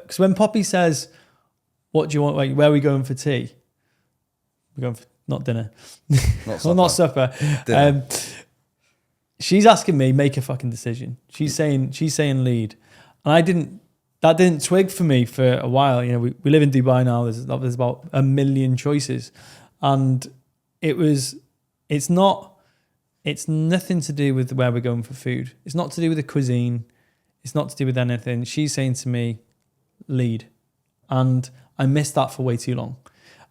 because when Poppy says, what do you want? Like, where are we going for tea? We're going for, not dinner. Not Well, not supper. She's asking me, make a fucking decision. She's saying lead. And that didn't twig for me for a while. You know, we live in Dubai now. There's about 1 million choices. And it's nothing to do with where we're going for food. It's not to do with the cuisine. It's not to do with anything. She's saying to me, lead. And I missed that for way too long.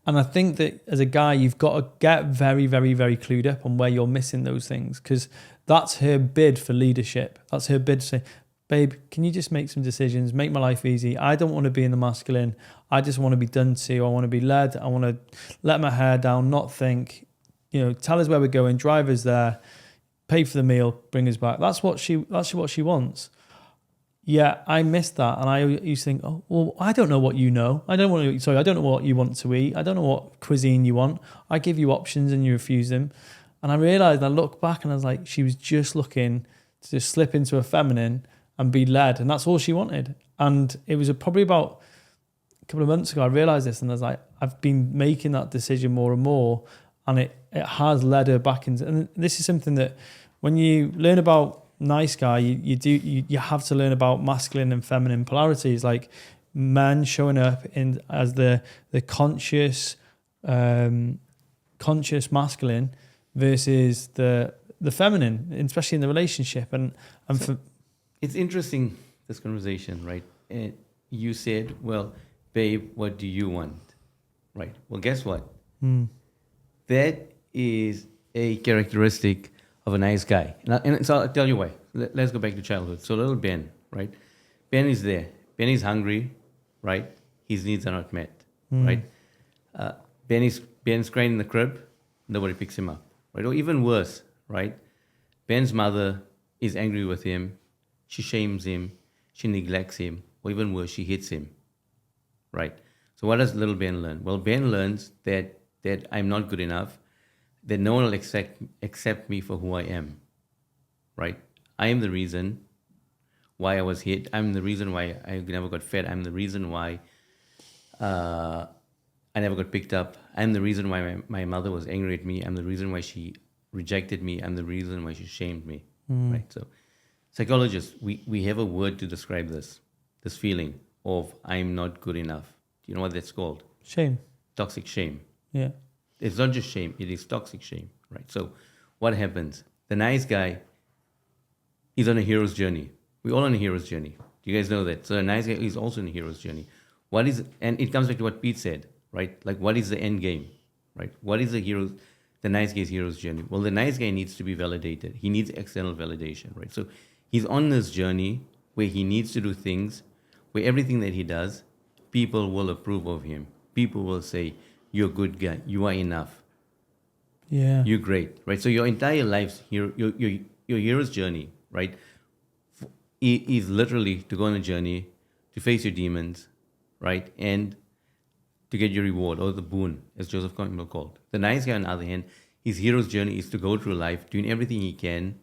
And I think that as a guy, you've got to get very, very, very clued up on where you're missing those things, because that's her bid for leadership. That's her bid to say, babe, can you just make some decisions, make my life easy? I don't want to be in the masculine. I just want to be done to. I want to be led. I want to let my hair down, not think, tell us where we're going, drive us there, pay for the meal, bring us back. That's what she wants. Yeah, I missed that, and I used to think, oh, well, I don't know what you know. I don't know what you want to eat. I don't know what cuisine you want. I give you options and you refuse them. And I realised, I looked back and I was like, she was just looking to just slip into a feminine and be led, and that's all she wanted. And it was probably about a couple of months ago I realised this, and I was like, I've been making that decision more and more, and it has led her back into. And this is something that when you learn about nice guy, you have to learn about masculine and feminine polarities, like men showing up as the conscious masculine versus the feminine, especially in the relationship. And so it's interesting, this conversation, right? And you said, well, babe, what do you want? Right. Well, guess what? That is a characteristic of a nice guy. And so I'll tell you why. Let's go back to childhood. So little Ben, right? Ben is there. Ben is hungry, right? His needs are not met, right? Ben's crying in the crib. Nobody picks him up, right? Or even worse, right? Ben's mother is angry with him. She shames him. She neglects him. Or even worse, she hits him, right? So what does little Ben learn? Well, Ben learns that I'm not good enough, that no one will accept me for who I am, right? I am the reason why I was hit. I'm the reason why I never got fed. I'm the reason why I never got picked up. I'm the reason why my mother was angry at me. I'm the reason why she rejected me. I'm the reason why she shamed me, right? So psychologists, we have a word to describe this feeling of I'm not good enough. Do you know what that's called? Shame. Toxic shame. Yeah. It's not just shame, it is toxic shame, right? So what happens? The nice guy is on a hero's journey. We're all on a hero's journey. Do you guys know that? So a nice guy is also on a hero's journey. And it comes back to what Pete said, right? Like, what is the end game, right? What is the nice guy's hero's journey? Well, the nice guy needs to be validated. He needs external validation, right? So he's on this journey where he needs to do things where everything that he does, people will approve of him. People will say, you're a good guy. You are enough. Yeah. You're great, right? So your entire life's your hero's journey, right, is literally to go on a journey, to face your demons, right, and to get your reward or the boon, as Joseph Campbell called. The nice guy, on the other hand, his hero's journey is to go through life doing everything he can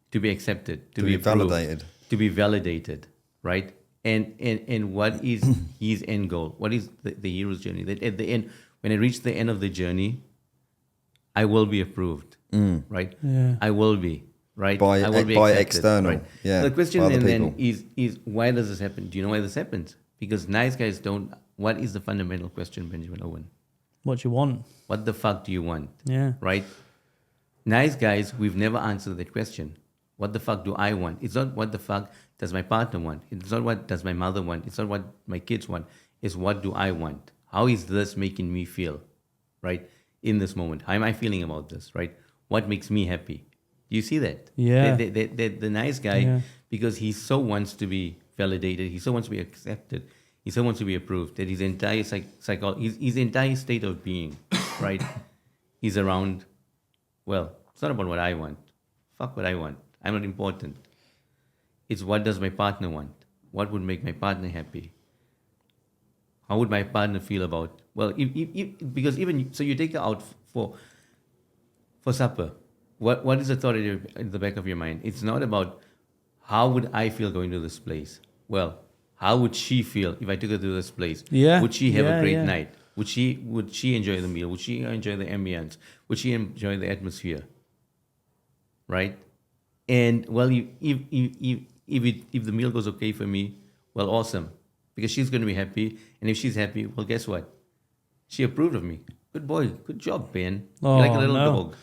to be accepted, to be validated, to be validated, right? And what is his end goal? What is the hero's journey? That at the end, when I reach the end of the journey, I will be approved, right? Yeah. I will be, right? By I will be accepted, external, right? yeah. The question by other then people. is why does this happen? Do you know why this happens? Because nice guys don't. What is the fundamental question, Benjamin Owen? What you want? What the fuck do you want? Yeah. Right? Nice guys, we've never answered that question. What the fuck do I want? It's not what the fuck does my partner want. It's not what does my mother want. It's not what my kids want. It's what do I want? How is this making me feel, right? In this moment, how am I feeling about this, right? What makes me happy? Do you see that? Yeah. The nice guy, because he so wants to be validated, he so wants to be accepted, he so wants to be approved, that his entire his entire state of being, right, is around, well, it's not about what I want. Fuck what I want. I'm not important. It's what does my partner want? What would make my partner happy? How would my partner feel about? Well, because even so, you take her out for supper. What is the thought in the back of your mind? It's not about how would I feel going to this place. Well, How would she feel if I took her to this place? Yeah, Would she have a yeah, great yeah. night? Would she enjoy the meal? Would she enjoy the ambience? Would she enjoy the atmosphere? Right? And well, if the meal goes okay for me, well, awesome, because she's going to be happy. And if she's happy, well, guess what? She approved of me. Good boy. Good job, Ben. You're like a Oh, little no. dog.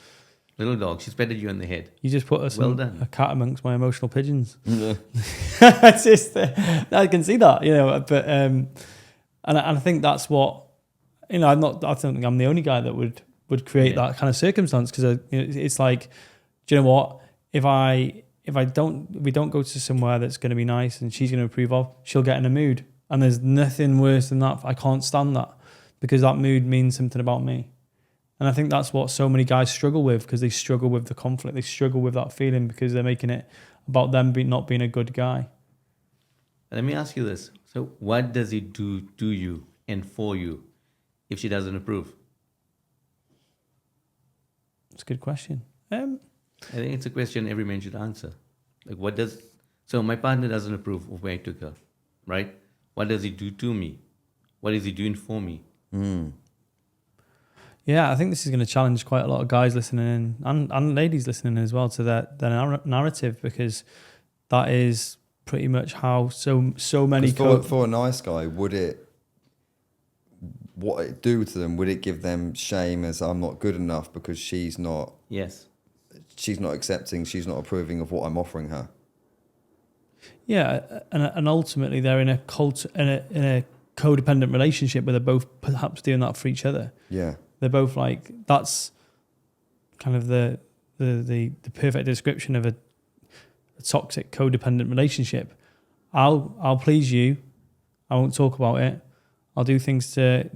Little dog. She's patted you on the head. You just put Well done. a cat amongst my emotional pigeons. Yeah. It's just, I can see that, but and I think that's what, I don't think I'm the only guy that would create that kind of circumstance, because it's like, do you know what? If we don't go to somewhere that's going to be nice and she's going to approve of, she'll get in a mood, and there's nothing worse than that. I can't stand that, because that mood means something about me. And I think that's what so many guys struggle with, because they struggle with the conflict. They struggle with that feeling because they're making it about them not being a good guy. Let me ask you this. So what does it do to you and for you if she doesn't approve? It's a good question. I think it's a question every man should answer. Like, so my partner doesn't approve of where I took her, right? What does it do to me? What is he doing for me? Yeah, I think this is going to challenge quite a lot of guys listening in, and ladies listening as well, to their narrative, because that is pretty much how so many... For a nice guy, what it do to them? Would it give them shame as I'm not good enough because she's not... Yes. She's not accepting, she's not approving of what I'm offering her? Yeah, and ultimately they're in a codependent relationship where they're both perhaps doing that for each other. Yeah. They're both like, that's kind of the perfect description of a toxic codependent relationship. I'll please you. I won't talk about it. I'll do things to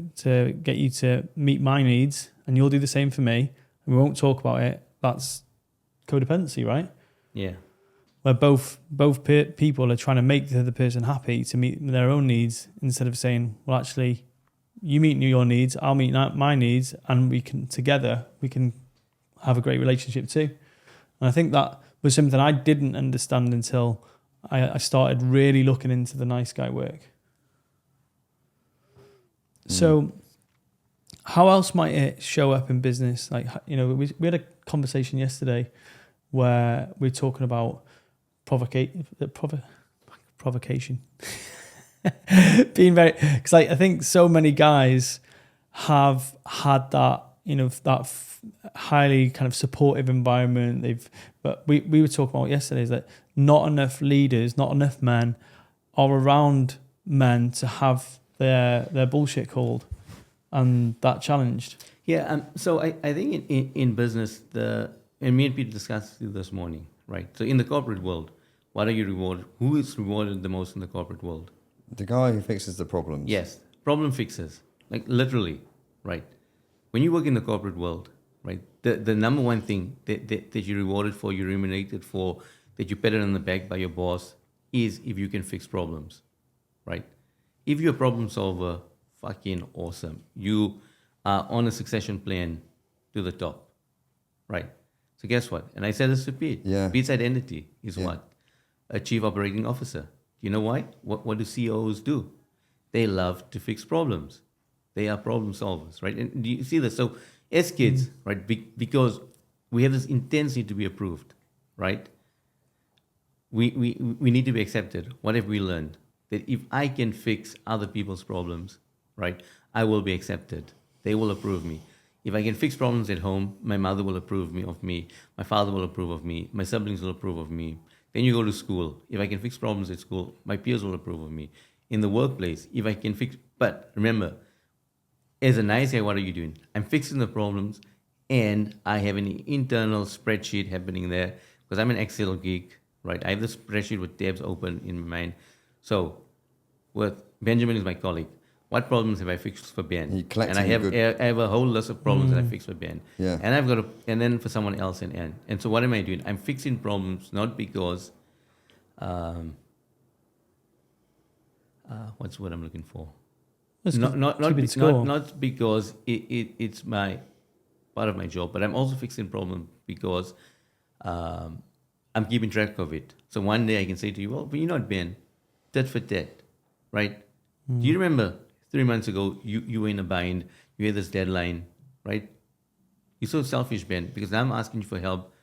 get you to meet my needs, and you'll do the same for me, and we won't talk about it. That's codependency, right? Yeah. Where both people are trying to make the other person happy to meet their own needs, instead of saying, well, actually, you meet your needs, I'll meet my needs, and we can have a great relationship too. And I think that was something I didn't understand until I started really looking into the nice guy work. So how else might it show up in business? Like, we had a conversation yesterday where we're talking about provocation. Being very, because I think so many guys have had that, highly kind of supportive environment. But we were talking about yesterday is that not enough leaders, not enough men are around men to have their bullshit called and that challenged. Yeah. So I think in business, and me and Peter discussed this morning, right? So in the corporate world, what are you rewarded? Who is rewarded the most in the corporate world? The guy who fixes the problems. Yes, problem fixers, like literally, right? When you work in the corporate world, right, the number one thing that you're rewarded for, you're remunerated for, that you're patted on the back by your boss, is if you can fix problems, right? If you're a problem solver, fucking awesome. You are on a succession plan to the top, right? So guess what? And I said this to Pete. Yeah. Pete's identity is what? A chief operating officer. You know why? What do CEOs do? They love to fix problems. They are problem solvers, right? And do you see this? So as kids, right, because we have this intensity to be approved, right? We need to be accepted. What have we learned? That if I can fix other people's problems, right, I will be accepted. They will approve me. If I can fix problems at home, my mother will approve of me. My father will approve of me. My siblings will approve of me. Then you go to school. If I can fix problems at school, my peers will approve of me. In the workplace, if I can fix... But remember, as a nice guy, what are you doing? I'm fixing the problems, and I have an internal spreadsheet happening there, because I'm an Excel geek, right? I have this spreadsheet with tabs open in my mind. So, with Benjamin is my colleague. What problems have I fixed for Ben? And I have a whole list of problems that I fixed for Ben. Yeah. And and then for someone else and Anne. And so what am I doing? I'm fixing problems not because, what's the word I'm looking for? Not because it's my part of my job, but I'm also fixing problems because I'm keeping track of it. So one day I can say to you, well, but you're not Ben, tit for tat. right? Do you remember 3 months ago, you were in a bind, you had this deadline, right? You're so selfish, Ben, because I'm asking you for help.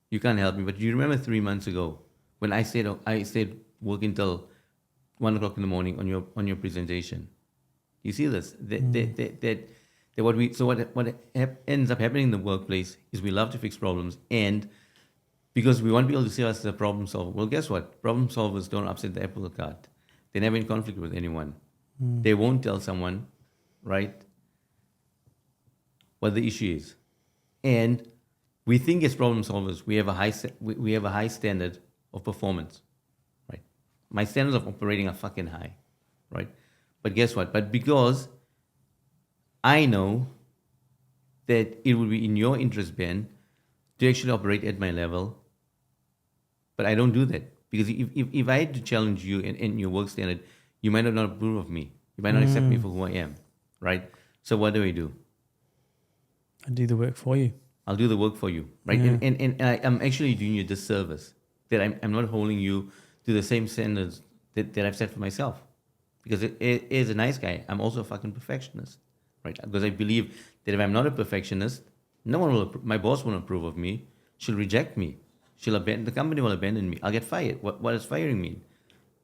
You can't help me. But do you remember 3 months ago when I said work until 1 o'clock in the morning on your presentation? You see this? What ends up happening in the workplace is we love to fix problems, and because we want people to see us as a problem solver. Well, guess what? Problem solvers don't upset the apple cart. They're never in conflict with anyone. They won't tell someone, right, what the issue is. And we think as problem solvers, we have a high standard of performance, right? My standards of operating are fucking high, right? But guess what? But because I know that it would be in your interest, Ben, to actually operate at my level, but I don't do that. Because if I had to challenge you in your work standard, you might not approve of me. You might not accept me for who I am, right? So what do? I do the work for you. I'll do the work for you, right? Yeah. And I'm actually doing you a disservice that I'm not holding you to the same standards that I've set for myself. Because as a nice guy, I'm also a fucking perfectionist, right? Because I believe that if I'm not a perfectionist, no one will. My boss won't approve of me. She'll reject me. The company will abandon me. I'll get fired. What does firing mean?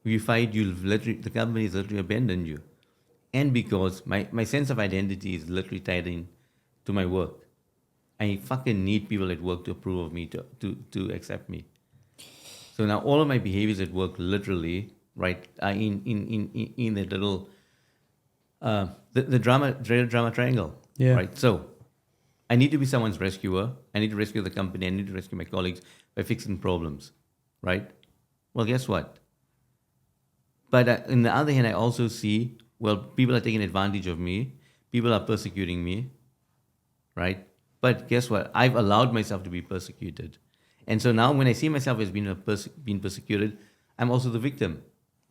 If you fired, the company has literally abandoned you. And because my sense of identity is literally tied in to my work, I fucking need people at work to approve of me, to accept me. So now all of my behaviors at work, literally, right, are in that little the drama triangle, Yeah. right? So I need to be someone's rescuer. I need to rescue the company. I need to rescue my colleagues by fixing problems, right? Well, guess what? But on the other hand, I also see, well, people are taking advantage of me. People are persecuting me, right? But guess what? I've allowed myself to be persecuted. And so now when I see myself as being persecuted, I'm also the victim.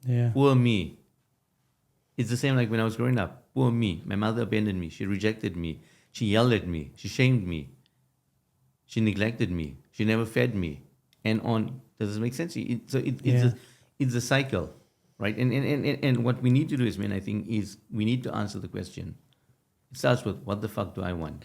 Yeah. Poor me. It's the same like when I was growing up. Poor me. My mother abandoned me. She rejected me. She yelled at me. She shamed me. She neglected me. She never fed me. And on. Does this make sense? It's a cycle, right? And what we need to do is, man, I think, is we need to answer the question. It starts with, what the fuck do I want?